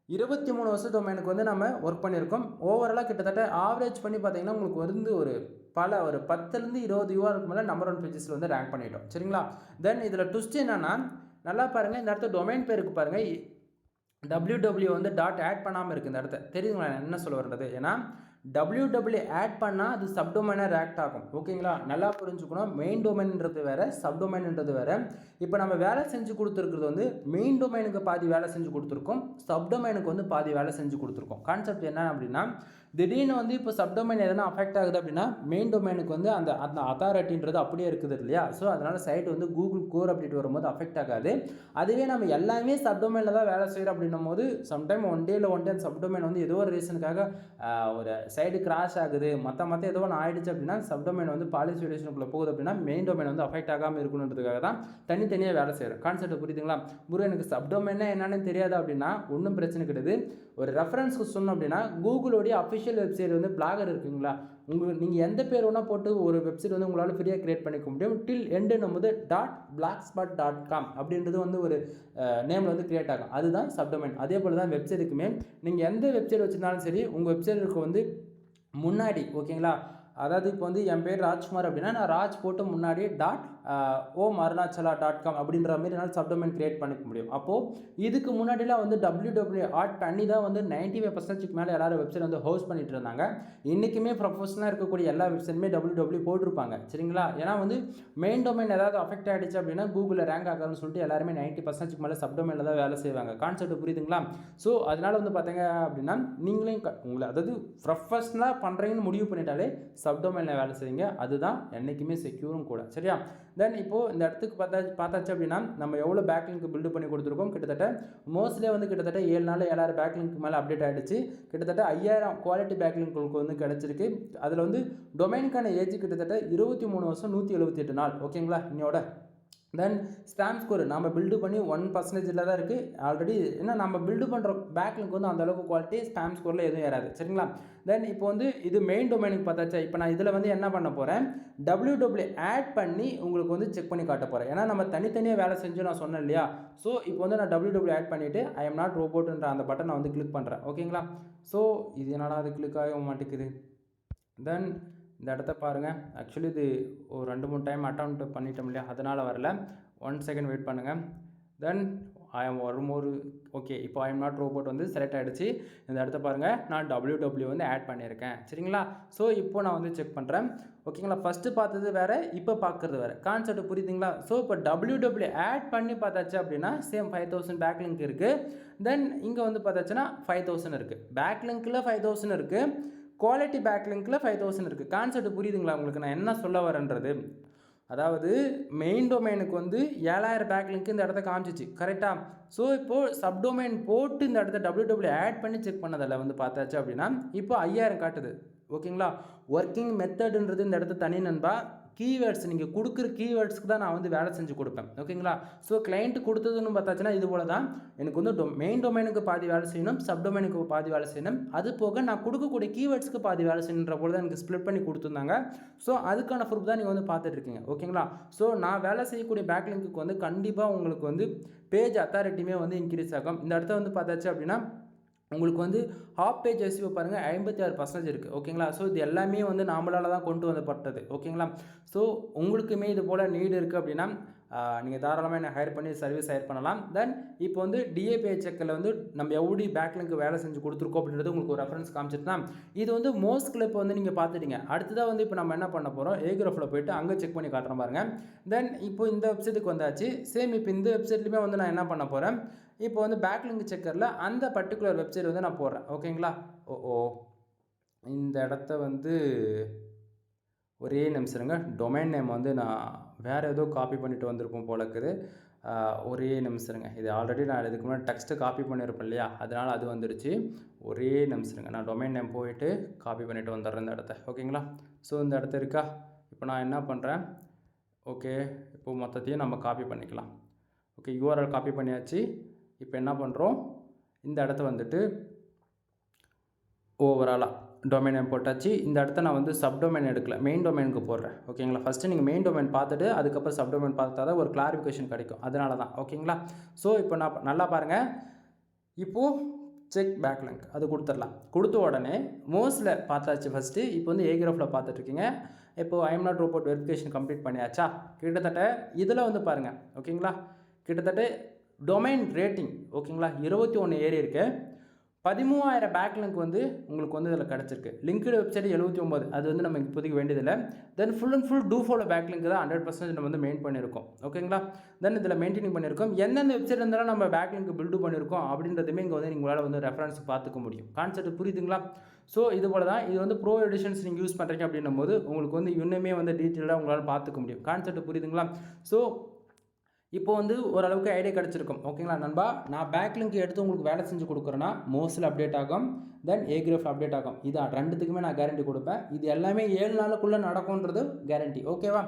23 வருஷம் டொமைனுக்கு வந்து நம்ம ஒர்க் பண்ணியிருக்கோம். ஓவராலாக கிட்டத்தட்ட ஆவரேஜ் பண்ணி பார்த்தீங்கன்னா உங்களுக்கு வந்து ஒரு 10லேருந்து 20 யூஆருக்கு மேலே நம்பர் 1 பேஜஸில் வந்து ரேங்க் பண்ணிட்டோம், சரிங்களா. தென் இதில் ட்விஸ்ட் என்னென்னா நல்லா பாருங்கள், இந்த இடத்த டொமைன் பேருக்கு பாருங்கள் www வந்து டாட் ஆட் பண்ணாமல் இருக்குது இந்த இடத்த. தெரியுதுங்களா நான் என்ன சொல்ல வர்றது. ஏன்னா www ஆட் பண்ணால் அது சப்டொமைனாக ரேக்ட் ஆகும், ஓகேங்களா. நல்லா புரிஞ்சுக்கணும். மெயின் டொமைன்ன்றது வேறு, சப்டொமைன்ன்றது வேறு. இப்போ நம்ம வேலை செஞ்சு கொடுத்துருக்கிறது வந்து மெயின் டொமைனுக்கு பாதி வேலை செஞ்சு கொடுத்துருக்கோம், சப்டொமைனுக்கு வந்து பாதி வேலை செஞ்சு கொடுத்துருக்கோம். கான்செப்ட் என்ன அப்படின்னா, திடீர்னு வந்து இப்போ சப்டொமைன் எதனா அஃபெக்ட் ஆகுது அப்படின்னா மெயின் டொமைனுக்கு வந்து அந்த அந்த அத்தாரிட்டின்றது அப்படியே இருக்குது இல்லையா? ஸோ அதனால் சைட் வந்து கூகுள் கோர் அப்டேட் வரும்போது அஃபெக்ட் ஆகாது. அதுவே நம்ம எல்லாமே சப்டொமைனில் தான் வேலை செய்கிறோம் அப்படின்னும் போது சம்டைம் ஒன் டே அந்த சப்டொமைன் வந்து ஏதோ ஒரு ரீசனுக்காக ஒரு சைடு கிராஷ் ஆகுது, மற்ற ஏதோ ஒன்று ஆயிடுச்சு அப்படின்னா சப்டொமைன் வந்து பாலிசி விலேஷனுக்குள்ளே போகுது அப்படின்னா மெயின் டொமைன் வந்து அஃபெக்ட் ஆகாமல் இருக்கணுன்றதுக்காக தான் தனித்தனியாக வேலை செய்கிறோம். கான்செப்ட் புரியுதுங்களா? எனக்கு சப்டொமைன்னா என்னன்னு தெரியாது அப்படின்னா ஒன்றும் பிரச்சனை கிடையாது. ஒரு ரெஃபரன்ஸ்க்கு சொன்னோம் அப்படின்னா கூகுளோடைய அஃபிஷியல் வெப்சைட் வந்து பிளாகர் இருக்குங்களா, நீங்கள் எந்த பேர் வேணால் போட்டு ஒரு வெப்சைட் வந்து உங்களால் ஃப்ரீயாக கிரியேட் பண்ணிக்க முடியும். டில் எண்டுன்னும் போது .blogspot.com அப்படின்றது வந்து ஒரு நேமில் வந்து கிரியேட் ஆகும். அதுதான் சப்டொமைன். அதே போல் தான் வெப்சைட்டுக்குமே நீங்கள் எந்த வெப்சைட் வச்சுருந்தாலும் சரி உங்கள் வெப்சைட்டுக்கு வந்து முன்னாடி ஓகேங்களா, அதாவது இப்போ வந்து என் பேர் ராஜ்குமார் அப்படின்னா நான் ராஜ் போட்டு முன்னாடி .omarunachala.com அப்படின்ற மாதிரி என்னால் சப்டொமைன் கிரியேட் பண்ணிக்க முடியும். அப்போது இதுக்கு முன்னாடிலாம் வந்து www ஆட் பண்ணி தான் வந்து 95% மேலே எல்லாரும் வெப்சைட் வந்து ஹோஸ்ட் பண்ணிட்டு இருந்தாங்க. இன்றைக்குமே ப்ரொஃபஷனலாக இருக்கக்கூடிய எல்லா வெப்சைட்டுமே www போட்டிருப்பாங்க சரிங்களா. ஏன்னா வந்து மெயின் டொமைன் ஏதாவது அஃபெக்ட் ஆகிடுச்சு அப்படின்னா கூகுளில் ரேங்க் ஆகாதுன்னு சொல்லிட்டு எல்லாருமே 90% மேலே சப்டொமைனில் தான் வேலை செய்வாங்க. கான்செப்ட் புரியுதுங்களா? ஸோ அதனால் வந்து பார்த்தீங்க அப்படின்னா நீங்களே உங்களை அதாவது ப்ரொஃபஷனலாக பண்ணுறீங்கன்னு முடிவு பண்ணிட்டாலே சப்டொமைனில் வேலை செய்யுங்க. அதுதான் என்றைக்குமே செக்யூரும் கூட. சரியா? தென் இப்போது இந்த இடத்துக்கு பார்த்தாச்சு அப்படின்னா நம்ம எவ்வளோ பேக்லிங்க் பில்டு பண்ணி கொடுத்துருக்கோம். கிட்டத்தட்ட மோஸ்ட்லியே வந்து கிட்டத்தட்ட 7 நாள் 7000 பேக்லிங்க் மேலே அப்டேட் ஆகிடுச்சு. கிட்டத்தட்ட 5000 குவாலிட்டி பேக்லிங்க் உங்களுக்கு வந்து கிடச்சிருக்கு. அதில் வந்து டொமைனுக்கான ஏஜ் கிட்டத்தட்ட 23 வருஷம் 178 நாள் ஓகேங்களா இன்னையோட. தென் ஸ்பேம் ஸ்கோர் நம்ம பில்டு பண்ணி 1% தான் இருக்குது ஆல்ரெடி. ஏன்னா நம்ம பில்டு பண்ணுற பேக்லிங்க் வந்து அந்தளவுக்கு குவாலிட்டி ஸ்பேம் ஸ்கோரில் எதுவும் ஏறாது சரிங்களா. தென் இப்போ வந்து இது மெயின் டொமைனுக்கு பார்த்தாச்சா. இப்போ நான் இதில் வந்து என்ன பண்ண போகிறேன், www ஆட் பண்ணி உங்களுக்கு வந்து செக் பண்ணி காட்ட போகிறேன். ஏன்னா நம்ம தனித்தனியாக வேலை செஞ்சு நான் சொன்னேன் இல்லையா. ஸோ இப்போ வந்து நான் www ஆட் பண்ணிவிட்டு ஐ எம் நாட் ரோபோட்ன்ற அந்த பட்டனை வந்து கிளிக் பண்ணுறேன் ஓகேங்களா. ஸோ இது என்னடா அது கிளிக் ஆக மாட்டேங்குது. தென் இந்த இடத்த பாருங்கள். ஆக்சுவலி இது ஒரு 2-3 டைம் அட்டெம்ப்ட் பண்ணிட்டோம் இல்லையா, அதனால் வரல. 1 செகண்ட் வெயிட் பண்ணுங்கள். தென் வரும்போது ஓகே இப்போ ஐ எம் நாட் ரோபோட் வந்து செலக்ட் ஆகிடுச்சு. இந்த இடத்த பாருங்கள், நான் www வந்து ஆட் பண்ணியிருக்கேன் சரிங்களா. ஸோ இப்போ நான் வந்து செக் பண்ணுறேன் ஓகேங்களா. ஃபஸ்ட்டு பார்த்தது வேறு, இப்போ பார்க்குறது வேறு. கான்செப்ட் புரியுதுங்களா? ஸோ இப்போ www ஆட் பண்ணி பார்த்தாச்சு அப்படின்னா சேம் 5000 பேக்லிங்க் இருக்குது. தென் இங்கே வந்து பார்த்தாச்சுன்னா 5000 இருக்குது. பேக்லிங்கில் 5000 இருக்குது, குவாலிட்டி பேக்லிங்கில் 5000 இருக்குது. கான்செப்ட் புரியுதுங்களா உங்களுக்கு நான் என்ன சொல்ல வரேன்றது? அதாவது மெயின் டொமைனுக்கு வந்து 7000 பேக்லிங்க் இந்த இடத்த காமிச்சிச்சு கரெக்டாக. ஸோ இப்போது சப்டொமைன் போட்டு இந்த இடத்த www ஆட் பண்ணி செக் பண்ணதில் வந்து பார்த்தாச்சு அப்படின்னா இப்போ 5000 காட்டுது ஓகேங்களா. ஒர்க்கிங் மெத்தடுன்றது இந்த இடத்த தனி நண்பா. கீவேர்ட்ஸ் நீங்கள் கொடுக்குற கீவேர்ட்ஸ்க்கு தான் நான் வந்து வேலை செஞ்சு கொடுப்பேன் ஓகேங்களா. ஸோ கிளைண்ட் கொடுத்ததுன்னு பார்த்தாச்சுன்னா இது போல தான் எனக்கு வந்து மெயின் டொமைனுக்கு பாதி வேலை செய்யணும், சப்டொமைனுக்கு பாதி வேலை செய்யணும், அது போக நான் கொடுக்கக்கூடிய கீவேர்ட்ஸ்க்கு பாதி வேலை செய்யணுன்ற போல தான் எனக்கு ஸ்ப்ளிட் பண்ணி கொடுத்துருந்தாங்க. ஸோ அதுக்கான ப்ரூஃப் தான் நீங்கள் வந்து பார்த்துட்டு இருக்கீங்க ஓகேங்களா. ஸோ நான் வேலை செய்யக்கூடிய பேக்லிங்க்கு வந்து கண்டிப்பாக உங்களுக்கு வந்து பேஜ் அத்தாரிட்டியுமே வந்து இன்க்ரீஸ் ஆகும். இந்த இடத்த வந்து பார்த்தாச்சு அப்படின்னா உங்களுக்கு வந்து ஹாஃப் பேஜ் எஸ்இஓ பாருங்கள் 56% இருக்குது ஓகேங்களா. ஸோ இது எல்லாமே வந்து நாமளால் தான் கொண்டு வந்தப்பட்டது ஓகேங்களா. ஸோ உங்களுக்குமே இது போல் நீடு இருக்குது அப்படின்னா நீங்கள் தாராளமாக என்ன ஹையர் பண்ணி சர்வீஸ் ஹையர் பண்ணலாம். தென் இப்போ வந்து டிஏபி செக்கில் வந்து நம்ம எப்படி பேக்லிங்க்கு வேலை செஞ்சு கொடுத்துருக்கோம் அப்படின்றது உங்களுக்கு ஒரு ரெஃபரன்ஸ் காமிச்சிருந்தா. இது வந்து மோஸ்ட்ல இப்போ வந்து நீங்கள் பார்த்துட்டீங்க. அடுத்ததாக வந்து இப்போ நம்ம என்ன பண்ண போகிறோம், ஏக்ராஃபில் போய்ட்டு அங்கே செக் பண்ணி காட்டுறோம் பாருங்கள். தென் இப்போ இந்த வெப்சைட்டுக்கு வந்தாச்சு. சேம் இப்போ இந்த வெப்சைட்லையுமே வந்து நான் என்ன பண்ண போகிறேன், இப்போ வந்து பேக்லிங்க் செக்கரில் அந்த பர்டிகுலர் வெப்சைட் வந்து நான் போடுறேன் ஓகேங்களா. இந்த இடத்த வந்து ஒரே நிமிஷங்க, டொமைன் நேம் வந்து நான் வேறு ஏதோ காப்பி பண்ணிட்டு வந்திருப்போம் போல இருக்குது. ஒரே நிமிஷங்க, இது ஆல்ரெடி நான் இதுக்கு முன்னாடி டெக்ஸ்ட்டு காப்பி பண்ணியிருப்பேன் இல்லையா, அதனால் அது வந்துடுச்சு. ஒரே நிமிஷங்க, நான் டொமைன் நேம் போயிட்டு காப்பி பண்ணிவிட்டு வந்துடுறேன் இந்த இடத்த ஓகேங்களா. ஸோ இந்த இடத்த இருக்கா, இப்போ நான் என்ன பண்ணுறேன், ஓகே இப்போது மொத்தத்தையும் நம்ம காப்பி பண்ணிக்கலாம். ஓகே யூஆர்எல் காப்பி பண்ணியாச்சு. இப்போ என்ன பண்ணுறோம், இந்த இடத்த வந்துட்டு ஓவராலாக டொமைன் நேம் போட்டாச்சு. இந்த இடத்த நான் வந்து சப்டொமைன் எடுக்கல, மெயின் டொமைனுக்கு போடுறேன் ஓகேங்களா. ஃபஸ்ட்டு நீங்கள் மெயின் டொமைன் பார்த்துட்டு அதுக்கப்புறம் சப்டொமைன் பார்த்தா தான் ஒரு கிளாரிஃபிகேஷன் கிடைக்கும், அதனால தான் ஓகேங்களா. ஸோ இப்போ நான் நல்லா பாருங்கள், இப்போது செக் பேக்லிங்க் அது கொடுத்துடலாம். கொடுத்த உடனே மோஸ்ட்டில் பார்த்தாச்சு ஃபஸ்ட்டு. இப்போ வந்து ஏக்ராஃபில் பார்த்துட்ருக்கீங்க. இப்போது I am not robot verification complete பண்ணியாச்சா. கிட்டத்தட்ட இதில் வந்து பாருங்கள் ஓகேங்களா, கிட்டத்தட்ட டொமைன் ரேட்டிங் ஓகேங்களா 21 ஏறி இருக்குது. 13,000 பேக்லிங்க் வந்து உங்களுக்கு வந்து இதில் கிடச்சிருக்கு. லிங்க்டு வெப்சைட் 79, அது வந்து நம்ம இப்போதைக்கு வேண்டியதில்லை. Then full and full do follow backlink தான் 100% நம்ம வந்து மெயின் பண்ணியிருக்கோம். ஓகேங்களா? தென் இதில் மெயின்டைனிங் பண்ணியிருக்கோம். எந்தெந்த வெப்சைட் இருந்தாலும் நம்ம பேக்லிங்க் பில்டு பண்ணியிருக்கோம் அப்படின்றதுமே இங்கே வந்து உங்களால் வந்து ரெஃபரன்ஸ் பார்த்துக்க முடியும். கான்செப்ட் புரியுதுங்களா? ஸோ இது போல தான் இது வந்து ப்ரோ எடிஷன்ஸ் நீங்கள் யூஸ் பண்ணுறீங்க அப்படின்னும் போது உங்களுக்கு வந்து இன்னுமே வந்து டீட்டெயிலாக உங்களால் பார்த்துக்க முடியும். கான்செப்ட் புரியுதுங்களா? ஸோ இப்போ வந்து ஓரளவுக்கு ஐடியா கிடச்சிருக்கும். ஓகேங்களா நண்பா? நான் பேக்லிங்க் எடுத்து உங்களுக்கு வேலை செஞ்சு கொடுக்குறேன்னா மோஸ்ட்லி அப்டேட் ஆகும், தென் ஏகிராஃப் அப்டேட் ஆகும். இதான் ரெண்டுத்துக்குமே நான் கேரண்டி கொடுப்பேன். இது எல்லாமே 7 நாளுக்குள்ளே நடக்கும்ன்றது கேரண்டி. ஓகேவா?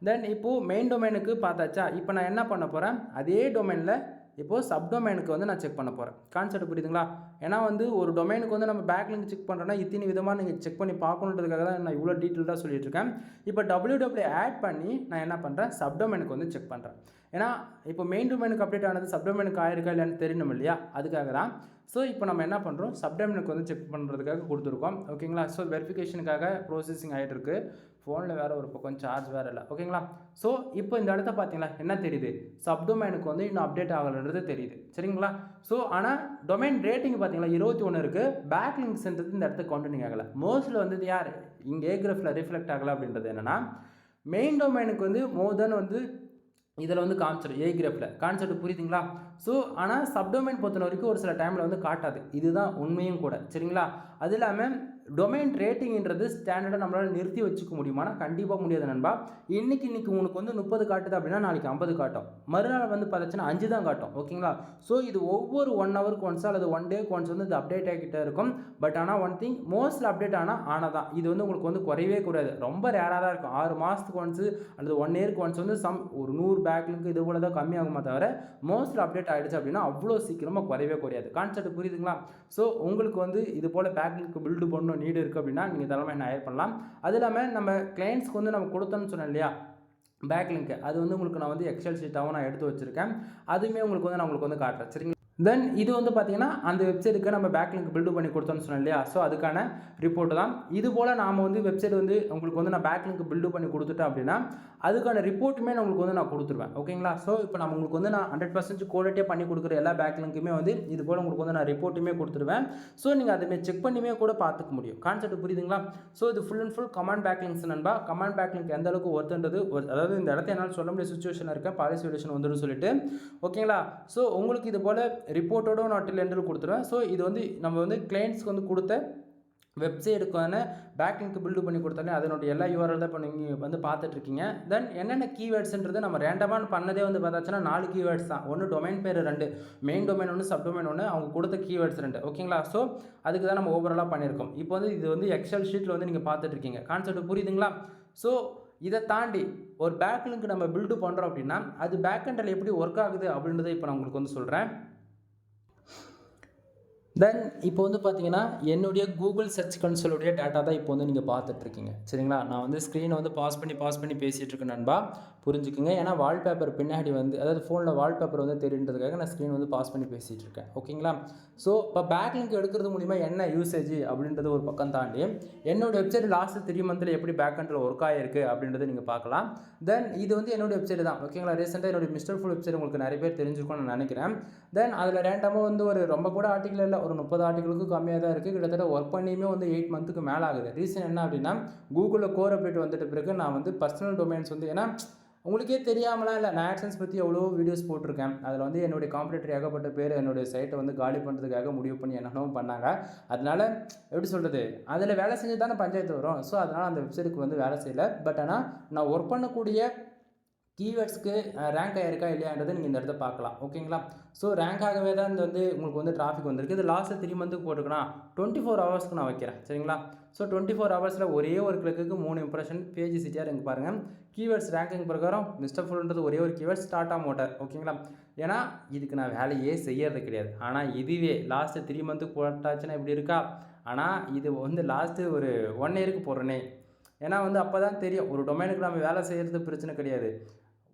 தென் இப்போது மெயின் டொமைனுக்கு பார்த்தாச்சா? இப்போ நான் என்ன பண்ண போகிறேன், அதே டொமைனில் இப்போது சப்டொமைனுக்கு வந்து நான் செக் பண்ண போகிறேன். கான்செப்ட் புரியுதுங்களா? ஏன்னா வந்து ஒரு டொமைனுக்கு வந்து நம்ம பேக்லிங்க் செக் பண்ணுறோன்னா இத்தனை விதமாக நீங்கள் செக் பண்ணி பார்க்கணுன்றதுக்காக தான் நான் இவ்வளோ டீட்டெயில்டாக சொல்லிட்டு இருக்கேன். இப்போ www ஆட் பண்ணி நான் என்ன பண்ணுறேன், சப்டொமைனுக்கு வந்து செக் பண்ணுறேன். ஏன்னா இப்போ மெயின் டொமைனுக்கு அப்டேட் ஆனது சப்டொமைனுக்கு ஆயிருக்கா இல்லையான்னு தெரியணும் இல்லையா? அதுக்காக தான். ஸோ இப்போ நம்ம என்ன பண்ணுறோம், சப்டொமைனுக்கு வந்து செக் பண்ணுறதுக்காக கொடுத்துருக்கோம். ஓகேங்களா? ஸோ வெரிஃபிகேஷனுக்காக ப்ரோசஸிங் ஆகிட்டு இருக்குது. ஃபோனில் வேறு ஒரு பக்கம் சார்ஜ் வேறு இல்லை. ஓகேங்களா? ஸோ இப்போ இந்த இடத்த பார்த்தீங்களா என்ன தெரியுது, சப்டொமைனுக்கு வந்து இன்னும் அப்டேட் ஆகலைன்றது தெரியுது. சரிங்களா? ஸோ ஆனால் டொமைன் ரேட்டிங் பார்த்தீங்களா 21 இருக்குது. பேக்லிங்க்ஸ்ன்றது இந்த இடத்துக்கு கவுண்டிங் ஆகலை. மோஸ்ட்லி வந்து யார் இங்கே ஏகிராஃபில் ரிஃப்ளெக்ட் ஆகலை அப்படின்றது என்னென்னா, மெயின் டொமைனுக்கு வந்து மோர் தென் வந்து இதில் வந்து காமிச்சிடும் ஏகிராஃபில். கான்செப்ட் புரியுதுங்களா? ஸோ ஆனால் சப்டொமைன் பொறுத்த வரைக்கும் ஒரு சில டைமில் வந்து காட்டாது. இதுதான் உண்மையும் கூட. சரிங்களா? அது இல்லாமல் டொமைன் ரேட்டிங்கிறது ஸ்டாண்டர்டாக நம்மளால் நிறுத்தி வச்சுக்க முடியுமானா கண்டிப்பாக முடியாது நண்பா. இன்றைக்கி உனக்கு வந்து 30 காட்டுது அப்படின்னா நாளைக்கு 50 காட்டும், மறுநாள் வந்து பார்த்துச்சுன்னா 5 தான் காட்டும். ஓகேங்களா? ஸோ இது ஒவ்வொரு 1 ஹவருக்கு ஒன்ஸ் அல்லது 1 டேக்கு ஒன்ஸ் வந்து இது அப்டேட் ஆகிக்கிட்டே இருக்கும். பட் ஆனால் ஒன் திங், மோஸ்ட்லி அப்டேட் ஆனால் தான் இது வந்து உங்களுக்கு வந்து குறையவே கூடாது. ரொம்ப ரேராக தான் இருக்கும். 6 மாதத்துக்கு ஒன்ஸு அல்லது 1 இயருக்கு ஒன்ஸ் வந்து ஒரு 100 பேக்லிங்க் இது போல தான் கம்மியாகுமா தவிர மோஸ்ட்லி அப்டேட் ஆகிடுச்சு அப்படின்னா அவ்வளோ சீக்கிரமாக குறையவே குறையாது. கான்செப்ட் புரியுதுங்களா? ஸோ உங்களுக்கு வந்து இது போல் பேக்லிங்க் பில்டு பண்ணணும் நீடு இருக்குது அப்படின்னா நீங்கள் தாராளமாக என்ன ஹையர் பண்ணலாம். அது இல்லாமல் நம்ம கிளைண்ட்ஸ்க்கு வந்து நம்ம கொடுத்தோன்னு சொன்னேன் இல்லையா பேக்லிங்க், அது வந்து உங்களுக்கு நான் வந்து எக்ஸல் ஷீட்டாகவும் நான் எடுத்து வச்சுருக்கேன். அதுவுமே உங்களுக்கு வந்து நான் உங்களுக்கு வந்து காட்டுறேன். சரிங்களா? தென் இது வந்து பார்த்தீங்கன்னா அந்த வெப்சைட்டுக்கு நம்ம பேக்லிங்க் பில்டு பண்ணி கொடுத்தோம்னு சொன்னேன் இல்லையா? ஸோ அதுக்கான ரிப்போர்ட் தான் இது போல் நாம் வந்து வெப்சைட் வந்து உங்களுக்கு வந்து நான் பேக்லிங்க் பில்டு பண்ணி கொடுத்துட்டேன் அப்படின்னா அதுக்கான ரிப்போர்ட்டுமே நான் உங்களுக்கு வந்து நான் கொடுத்துருவேன். ஓகேங்களா? ஸோ இப்போ நம்ம உங்களுக்கு வந்து நான் 100% குவாலிட்டியாக பண்ணி கொடுக்குற எல்லா பேக்லிங்க்குமே வந்து இது போல் உங்களுக்கு வந்து நான் ரிப்போர்ட்டுமே கொடுத்துருவேன். ஸோ நீங்கள் அதுமாதிரி செக் பண்ணியுமே கூட பார்த்துக்க முடியும். கான்செப்ட் புரியுதுங்களா? ஸோ இது full and full command backlinks நண்பா. கமாண்ட் பேக்லிங்க் எந்த அளவுக்கு ஒர்த்துன்றது அதாவது இந்த இடத்த என்னால் சொல்ல முடிய சுச்சுவேஷன் இருக்கேன், பாலிசி சொல்யூஷன் வந்துடும் சொல்லிட்டு. ஓகேங்களா? ஸோ உங்களுக்கு இது போல் ரிப்போர்ட்டோட நான் டில் எண்டில் கொடுத்துருவேன். ஸோ இது வந்து நம்ம வந்து கிளைண்ட்ஸ்க்கு வந்து கொடுத்த வெப்சைட்டுக்கான பேக்லிங்க் பில்டு பண்ணி கொடுத்தாலே அதனுடைய எல்லா யூஆர்எல் தான் இப்போ நீங்கள் வந்து பார்த்துட்ருக்கீங்க. தென் என்னென்ன கீவேர்ட்ஸ்ன்றது நம்ம ரேண்டமாக பண்ணதே வந்து பார்த்தாச்சுன்னா 4 கீவேர்ட்ஸ் தான். ஒன்று டொமைன் பேர் 2, மெயின் டொமைன் 1, சப்டொமைன் 1, அவங்க கொடுத்த கீவேர்ட்ஸ் 2. ஓகேங்களா? ஸோ அதுக்கு தான் நம்ம ஓவராலாக பண்ணியிருக்கோம். இப்போ வந்து இது வந்து எக்ஸல் ஷீட்டில் வந்து நீங்கள் பார்த்துட்ருக்கீங்க. கான்செப்ட் புரியுதுங்களா? ஸோ இதை தாண்டி ஒரு பேக்லிங்க் நம்ம பில்டு பண்ணுறோம் அப்படின்னா அது பேக்எண்டில் எப்படி ஒர்க் ஆகுது அப்படின்றத இப்போ நான் உங்களுக்கு வந்து சொல்கிறேன். தென் இப்போ வந்து பார்த்தீங்கன்னா என்னுடைய கூகுள் சர்ச் கன்சோலுடைய டேட்டா தான் இப்போ வந்து நீங்கள் பார்த்துட்ருக்கீங்க. சரிங்களா? நான் வந்து ஸ்க்ரீனை வந்து பாஸ் பண்ணி பேசிகிட்டு இருக்கேன் நண்பா, புரிஞ்சுக்குங்க. ஏன்னா வால்பேப்பர் பின்னாடி வந்து அதாவது ஃபோனில் வால்பேப்பர் வந்து தெரியுன்றதுக்காக நான் ஸ்க்ரீன் வந்து பாஸ் பண்ணி பேசிகிட்டு இருக்கேன். ஓகேங்களா? ஸோ இப்போ பேக்லிங்க் எடுக்கிறது மூலிமா என்ன யூசேஜ் அப்படின்றது ஒரு பக்கம் தாண்டி என்னோடய வெப்சைட் லாஸ்ட் 3 மந்தில் எப்படி பேக்எண்டில் ஒர்க் ஆகிருக்கு அப்படின்றத நீங்கள் பார்க்கலாம். தென் இது வந்து என்னோடய வெப்சைட் தான். ஓகேங்களா? ரீசெண்டாக என்னோடய மிஸ்டர் ஃபுல் வெப்சைட் உங்களுக்கு நிறைய பேர் தெரிஞ்சுக்கணும்னு நான் நினைக்கிறேன். தென் அதில் ரேண்டமாக வந்து ஒரு ரொம்ப கூட ஆர்டிக்கல் இல்லை, ஒரு 30 ஆர்டிகளுக்கு கம்மியாக தான் இருக்குது. கிட்டத்தட்ட ஒர்க் பண்ணியுமே வந்து 8 மந்த்துக்கு மேலே ஆகுது. ரீசன் என்ன அப்படின்னா கூகுளில் கோர் அப்டேட் வந்துட்டு பிறகு நான் வந்து பர்சனல் டொமைன்ஸ் வந்து ஏன்னா உங்களுக்கே தெரியாமலாம் இல்லை, நான் ஆட்சன்ஸ் பற்றி எவ்வளோ வீடியோஸ் போட்டிருக்கேன். அதில் வந்து என்னுடைய காம்படிட்டர் ஏகப்பட்ட பேர் என்னுடைய சைட்டை வந்து காலி பண்ணுறதுக்காக முடிவு பண்ணி என்னென்னவும் பண்ணாங்க. அதனால் எப்படி சொல்கிறது, அதில் வேலை செஞ்சு தானே பஞ்சாயத்து வரும். ஸோ அதனால் அந்த வெப்சைட்டுக்கு வந்து வேலை செய்யலை. பட் ஆனால் நான் ஒர்க் பண்ணக்கூடிய கீவேர்ட்ஸ்க்கு ரேங்க் ஆகிருக்கா இல்லையான்றதை நீங்கள் இந்த இடத்த பார்க்கலாம். ஓகேங்களா? ஸோ ரேங்க் ஆகவே தான் இந்த வந்து உங்களுக்கு வந்து டிராஃபிக் வந்திருக்கு. இது லாஸ்ட்டு 3 மந்த்துக்கு போட்டுக்கலாம், 24 ஹவர்ஸ்க்கு நான் வைக்கிறேன். சரிங்களா? ஸோ 24 ஹவர்ஸில் ஒரே ஒரு கிளிக்கு 3 இம்ப்ரெஷன் பேஜ் சிட்டியார் இங்கே பாருங்கள். கீவேர்ட்ஸ் ரேங்கிங் பிரகாரம் மிஸ்டர் ஃபுல்ன்றது ஒரே ஒரு கீவேர்ட்ஸ் டாட்டா மோட்டார். ஓகேங்களா? ஏன்னா இதுக்கு நான் வேலையே செய்யறது கிடையாது. ஆனால் இதுவே லாஸ்ட்டு 3 மந்த்துக்கு போட்டாச்சுன்னா இப்படி இருக்கா. ஆனால் இது வந்து லாஸ்ட்டு ஒரு 1 இயருக்கு போடுறேனே. ஏன்னா வந்து அப்போ தான் தெரியும் ஒரு டொமைனுக்கு நம்ம வேலை செய்கிறது பிரச்சனை கிடையாது,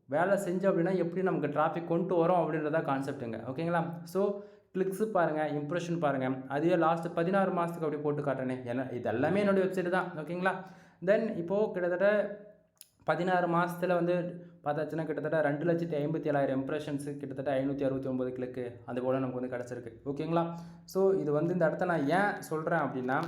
வேலை செஞ்சோம் அப்படின்னா எப்படி நமக்கு டிராஃபிக் கொண்டு வரோம் அப்படின்றதா கான்செப்ட்டுங்க. ஓகேங்களா? ஸோ கிளிக்ஸு பாருங்கள், இம்ப்ரெஷன் பாருங்கள். அதுவே லாஸ்ட்டு 16 மாதத்துக்கு அப்படி போட்டு காட்டுறேனே. ஏன்னா இது எல்லாமே என்னுடைய வெப்சைட்டு தான். ஓகேங்களா? தென் இப்போது கிட்டத்தட்ட 16 மாதத்தில் வந்து பார்த்தாச்சுன்னா கிட்டத்தட்ட 2,57,000 இம்ப்ரெஷன்ஸு, கிட்டத்தட்ட 569 கிளிக்கு அது போல் நமக்கு வந்து கிடச்சிருக்கு. ஓகேங்களா? ஸோ இது வந்து இந்த இடத்த நான் ஏன் சொல்கிறேன் அப்படின்னா,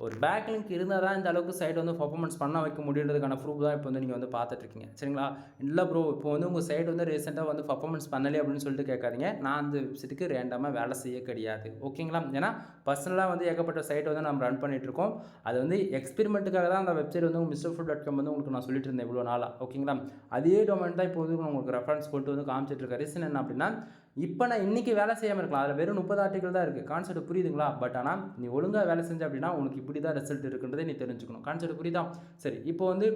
ஒரு பேக்லிங்க் இருந்தால் தான் இந்த அளவுக்கு சைட் வந்து பர்ஃபார்மன்ஸ் பண்ண வைக்க முடியுன்றதுக்கான ப்ரூஃப் தான் இப்போ வந்து நீங்கள் வந்து பார்த்துட்ருக்கீங்க. சரிங்களா? இல்லை ப்ரோ, இப்போ வந்து உங்கள் சைட் வந்து ரீசெண்டாக வந்து பர்ஃபார்மன்ஸ் பண்ணலை அப்படின்னு சொல்லிட்டு கேட்காதீங்க. நான் அந்த வெப்சைட்டுக்கு ரேண்டமாக வேலை செய்ய கிடையாது. ஓகேங்களா? ஏன்னா பர்சனலாக வந்து ஏகப்பட்ட சைட் வந்து நம்ம ரன் பண்ணிகிட்ருக்கோம். அது வந்து எக்ஸ்பெரிமெண்ட்டுக்காக தான் அந்த வெப்சைட் வந்து MrFood.com வந்து உங்களுக்கு நான் சொல்லிட்டு இருந்தேன் இவ்வளோ நாளாக. ஓகேங்களா? அதே டொமைன் தான் இப்போ வந்து உங்களுக்கு ரெஃபரன்ஸ் கொண்டு வந்து காமிச்சிட்ருக்கேன். ரீசன் என்ன அப்படின்னா, இப்போ நான் இன்றைக்கி வேலை செய்யாமல் இருக்கலாம். அதில் வெறும் 30 ஆர்டிகல் தான் இருக்குது. கான்செப்ட் புரியுதுங்களா? பட் ஆனால் நீ ஒழுங்காக வேலை செஞ்ச அப்படின்னா உனக்கு இப்படி தான் ரிசல்ட் இருக்குன்றதை நீ தெரிஞ்சுக்கணும். கான்செப்ட் புரியுதா? சரி, இப்போ வந்து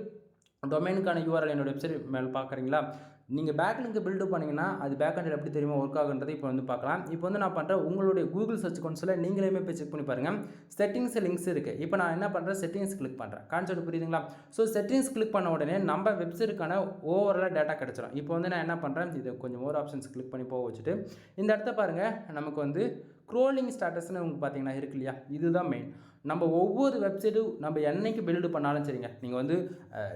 டொமைனுக்கான URL என்னோட வெப்சைட் மேலே பார்க்குறீங்களா? நீங்கள் பேக்லிங்க் பில்டு பண்ணிங்கன்னா அது பேக்எண்டில் எப்படி தெரியுமா ஒர்க் ஆகுன்றதை இப்போ வந்து பார்க்கலாம். இப்போ வந்து நான் பண்ணுறேன், உங்களுடைய கூகுள் சர்ச் கன்சோல நீங்களே போய் செக் பண்ணி பாருங்கள். செட்டிங்ஸ் லிங்க்ஸ் இருக்குது. இப்போ நான் என்ன பண்ணுறேன், செட்டிங்ஸ் கிளிக் பண்ணுறேன். கான்செப்ட் புரியுதுங்களா? ஸோ செட்டிங்ஸ் கிளிக் பண்ண உடனே நம்ம வெப்சைட்டுக்கான ஓவரால் டேட்டா கிடச்சிடும். இப்போ வந்து நான் என்ன பண்ணுறேன், இது கொஞ்சம் மோர் ஆப்ஷன்ஸ் கிளிக் பண்ணி போக வச்சுட்டு இந்த இடத்த பாருங்கள், நமக்கு வந்து க்ரோலிங் ஸ்டாட்டஸ்னு உங்களுக்கு பார்த்தீங்கன்னா இருக்கு இல்லையா? இதுதான் மெயின். நம்ம ஒவ்வொரு வெப்சைட்டும் நம்ம என்னைக்கு பில்டு பண்ணாலும் சரிங்க, நீங்கள் வந்து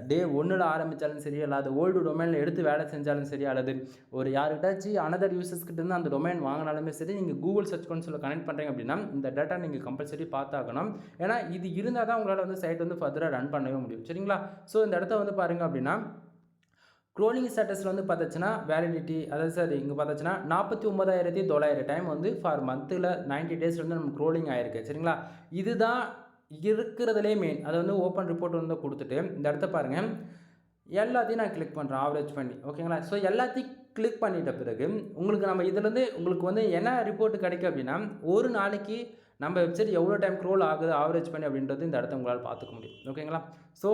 டே 1ல் ஆரம்பித்தாலும் சரி, அல்லது ஓல்டு டொமைனில் எடுத்து வேலை செஞ்சாலும் சரி, அல்லது ஒரு யாருக்கிட்டாச்சும் அனதர் யூசர்ஸ்கிட்டேருந்து அந்த டொமைன் வாங்கினாலுமே சரி, நீங்கள் கூகுள் சர்ச் கன்சோலில் கனெக்ட் பண்ணுறீங்க அப்படின்னா இந்த டேட்டா நீங்கள் கம்பல்சரி பார்த்தாகணும். ஏன்னா இது இருந்தால் தான் உங்களால் வந்து சைட் வந்து ஃபர்தராக ரன் பண்ணவே முடியும். சரிங்களா? ஸோ இந்த இடத்த வந்து பாருங்கள் அப்படின்னா, க்ரோலிங் ஸ்டேட்டஸில் வந்து பார்த்தாச்சுன்னா வேலிடிட்டி, அதாவது சார் இங்கே பார்த்தாச்சுன்னா 49,900 டைம் வந்து ஃபார் மந்தில் 90 டேஸ் வந்து நம்ம க்ரோலிங் ஆகிருக்கு. சரிங்களா? இதுதான் இருக்கிறதுலே மெயின். அதை வந்து ஓப்பன் ரிப்போர்ட் வந்து கொடுத்துட்டு இந்த இடத்த பாருங்கள், எல்லாத்தையும் நான் கிளிக் பண்ணுறேன் ஆவரேஜ் பண்ணி. ஓகேங்களா? ஸோ எல்லாத்தையும் கிளிக் பண்ணிட்ட பிறகு உங்களுக்கு நம்ம இதுலேருந்து உங்களுக்கு வந்து என்ன ரிப்போர்ட் கிடைக்கும் அப்படின்னா, ஒரு நாளைக்கு நம்ம வெப்சைட் எவ்வளோ டைம் க்ரோல் ஆகுது ஆவரேஜ் பண்ணி அப்படின்றது இந்த இடத்த உங்களால் பார்த்துக்க முடியும். ஓகேங்களா? ஸோ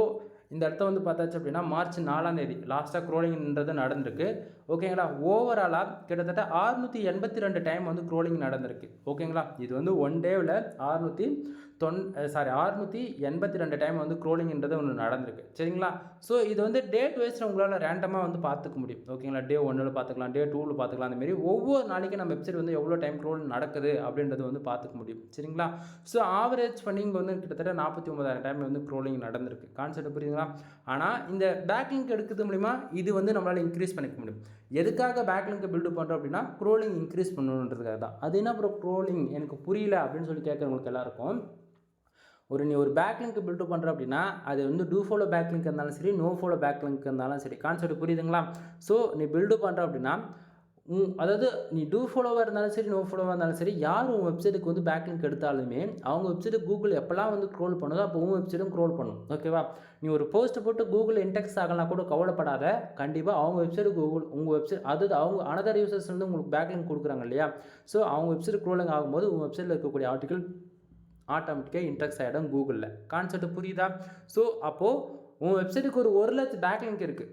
இந்த இடத்த வந்து பார்த்தாச்சு அப்படின்னா மார்ச் 4ஆம் தேதி லாஸ்ட்டாக க்ரோலிங்ன்றது நடந்திருக்கு. ஓகேங்களா? ஓவராலாக கிட்டத்தட்ட 682 டைம் வந்து க்ரோலிங் நடந்திருக்கு. ஓகேங்களா? இது வந்து ஒன் டேவில் 682 டைம் வந்து க்ரோலிங்ன்றது ஒன்று நடந்திருக்கு. சரிங்களா? ஸோ இது வந்து டேட் வைஸில் உங்களால் ரேண்டமாக வந்து பார்த்துக்க முடியும். ஓகேங்களா? டே 1ல் பார்த்துக்கலாம், டே 2ல் பார்த்துக்கலாம். அந்தமாரி ஒவ்வொரு நாளைக்கு நம்ம வெப்சைட் வந்து எவ்வளோ டைம் க்ரோல் நடக்குது அப்படின்றது வந்து பார்த்துக்க முடியும். சரிங்களா? ஸோ ஆவரேஜ் பண்ணி இங்கே வந்து கிட்டத்தட்ட 49,000 டைம் வந்து க்ரோலிங் நடந்திருக்கு. கான்செப்ட் புரியுதுங்களா? ஆனால் இந்த பேக்லிங்க் எடுக்கிறது மூலிமா இது வந்து நம்மளால் இன்க்ரீஸ் பண்ணிக்க முடியும். எதுக்காக பேக்லிங்க் பில்டு பண்ணுறோம் அப்படின்னா, க்ரோலிங் இன்க்ரீஸ் பண்ணணுன்றதுக்காக தான். அது என்ன ப்ரோ க்ரோலிங் எனக்கு புரியல அப்படின்னு சொல்லி கேட்குறவங்களுக்கு எல்லாருக்கும், நீ ஒரு பேக்லிங்க் பில்டு பண்ணுற அப்படின்னா அது வந்து டூ ஃபாலோ பேக்லிங்க் இருந்தாலும் சரி, நோ ஃபாலோ பேக்லிங்க் இருந்தாலும் சரி. கான்செப்ட் புரியுதுங்களா? ஸோ நீ பில்டு பண்ணுற அப்படின்னா அதாவது நீ டூ ஃபாலோவாக இருந்தாலும் சரி, நோ ஃபாலோவாக இருந்தாலும் சரி, யார் உங்கள் வெப்சைட்டுக்கு வந்து பேக்லிங்க் எடுத்தாலுமே அவங்க வெப்சைட்டு கூகுள் எப்போல்லாம் வந்து க்ரோல் பண்ணுதோ அப்போ உங்கள் வெப்சைட்டும் க்ரோல் பண்ணும். ஓகேவா? நீ ஒரு போஸ்ட்டு போட்டு கூகுள் இன்டெக்ஸ் ஆகலாம் கூட கவலைப்படாத. கண்டிப்பாக அவங்க வெப்சைட்டு கூகுள் உங்கள் வெப்சைட் அதாவது அவங்க அனதர் யூசர்ஸ் வந்து உங்களுக்கு பேக்லிங்க் கொடுக்குறாங்க இல்லையா? ஸோ அவங்க வெப்சைட் க்ரோலிங் ஆகும்போது உங்கள் வெப்சைட்டில் இருக்கக்கூடிய ஆர்டிக்கல் ஆட்டோமேட்டிக்காக இன்டெக்ஸ் ஆகிடும் கூகுளில். கான்செப்ட் புரியுதா? ஸோ அப்போது உங்கள் வெப்சைட்டுக்கு ஒரு லட்சம் பேக்லிங்க் இருக்குது.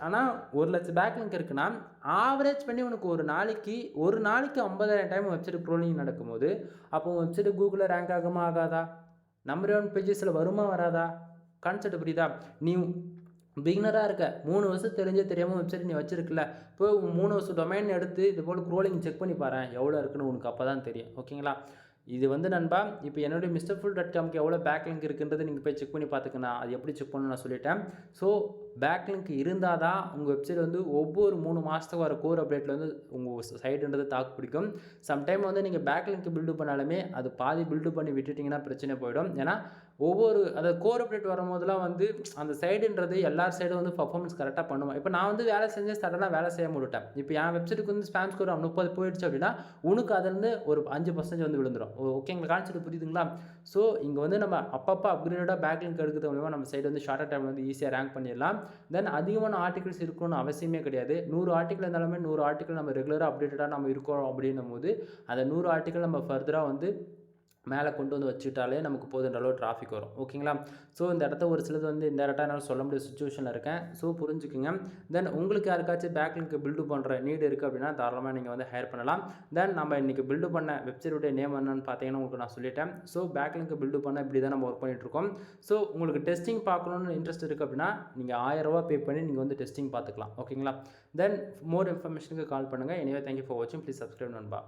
ஆனால் 1,00,000 பேக்லிங்க் இருக்குன்னா ஆவரேஜ் பண்ணி உனக்கு ஒரு நாளைக்கு 50,000 டைம் வெப்சைட் க்ரோலிங் நடக்கும்போது அப்போ உங்கள் வெப்சைட்டு கூகுளில் ரேங்க் ஆகுமா ஆகாதா? நம்பர் 1 பேஜஸில் வருமா வராதா? கான்செப்ட் புரியுதா? நீ பிகினராக இருக்க, 3 வருஷம் தெரியாமல் வெப்சைட் நீ வச்சுருக்கல, இப்போ 3 வருஷம் டொமைன் எடுத்து இது போல் க்ரோலிங் செக் பண்ணி பாரு எவ்வளோ இருக்குன்னு உனக்கு அப்போ தான் தெரியும். ஓகேங்களா? இது வந்து நண்பா, இப்போ என்னுடைய MrFood.comக்கு எவ்வளோ பேக்லிங்க் இருக்குன்றது நீங்கள் போய் செக் பண்ணி பார்த்துக்கணும். அது எப்படி செக் பண்ணணும் நான் சொல்லிட்டேன். ஸோ பேக்லிங்க் இருந்தால் தான் உங்கள் வெப்சைட் வந்து ஒவ்வொரு 3 மாதத்துக்கு வர கோர் அப்டேட்டில் வந்து உங்கள் சைட்டுன்றது தாக்கு பிடிக்கும். சம்டைம் வந்து நீங்கள் பேக்லிங்க் பில்டு பண்ணாலுமே அது பாதி பில்டு பண்ணி விட்டுட்டிங்கன்னா பிரச்சனை போயிடும். ஏன்னா அதாவது கோர் அப்டேட் வரும்போதெல்லாம் வந்து அந்த சைடுன்றது எல்லார் சைடும் வந்து பர்ஃபார்மன்ஸ் கரெக்டாக பண்ணுவேன். இப்போ நான் வந்து வேலை செஞ்சேன், சடனாக வேலை செய்ய முடிட்டேன். இப்போ என் வெப்சைட்டுக்கு வந்து ஸ்பேம் ஸ்கோர் 30 போயிடுச்சு அப்படின்னா உனக்கு அதுலேருந்து ஒரு 5% வந்து விழுந்துடும். ஓகேங்களா? கான்செப்ட் புரியுதுங்களா? ஸோ இங்கே வந்து நம்ம அப்பப்போ அப்கிரேடாக பேக்லிங்க் எடுக்கிறது மூலமாக நம்ம சைடு வந்து ஷார்ட்டாக டைம் வந்து ஈஸியாக ரேங்க் பண்ணிடலாம். தென் அதிகமான ஆர்டிகல்ஸ் இருக்கணும்னு அவசியமே கிடையாது. 100 ஆர்டிகல் இருந்தாலுமே 100 ஆர்டிகல் நம்ம ரெகுலராக அப்டேட்டடாக நம்ம இருக்கோம் அப்படின்னும் போது அந்த 100 ஆர்டிகல் நம்ம ஃபர்தராக வந்து மேலே கொண்டு வந்து வச்சுட்டாலே நமக்கு போதுன்ற அளவு டிராஃபிக் வரும். ஓகேங்களா? ஸோ இந்த இடத்த ஒரு சிலது வந்து இன்டெரக்டாக என்னால் சொல்ல முடியாத சுச்சுவேஷனில் இருக்கேன். ஸோ புரிஞ்சுக்குங்க. தென் உங்களுக்கு யாருக்காச்சும் பேக்லிங்க் பில்டு பண்ணுற நீடு இருக்குது அப்படின்னா தாராளமாக நீங்கள் வந்து ஹையர் பண்ணலாம். தென் நம்ம இன்றைக்கி பில்டு பண்ண வெப்சைட்டுடைய நேம் என்னன்னு பார்த்தீங்கன்னா உங்களுக்கு நான் சொல்லிட்டேன். ஸோ பேக்லிங்க் பில்டு பண்ண இப்படி தான் நம்ம ஒர்க் பண்ணிகிட்ருக்கோம். ஸோ உங்களுக்கு டெஸ்டிங் பார்க்கணுன்னு இன்ட்ரெஸ்ட் இருக்குது அப்படின்னா நீங்கள் 1000 ரூபா பே பண்ணி நீங்கள் வந்து டெஸ்டிங் பார்த்துக்கலாம். ஓகேங்களா? தென் மோர் இன்ஃபர்மேஷனுக்கு கால் பண்ணுங்கள். எனிவே தேங்க்யூ ஃபார் வாட்சிங். ப்ளீஸ் சப்ஸ்கிரைப் நண்பா.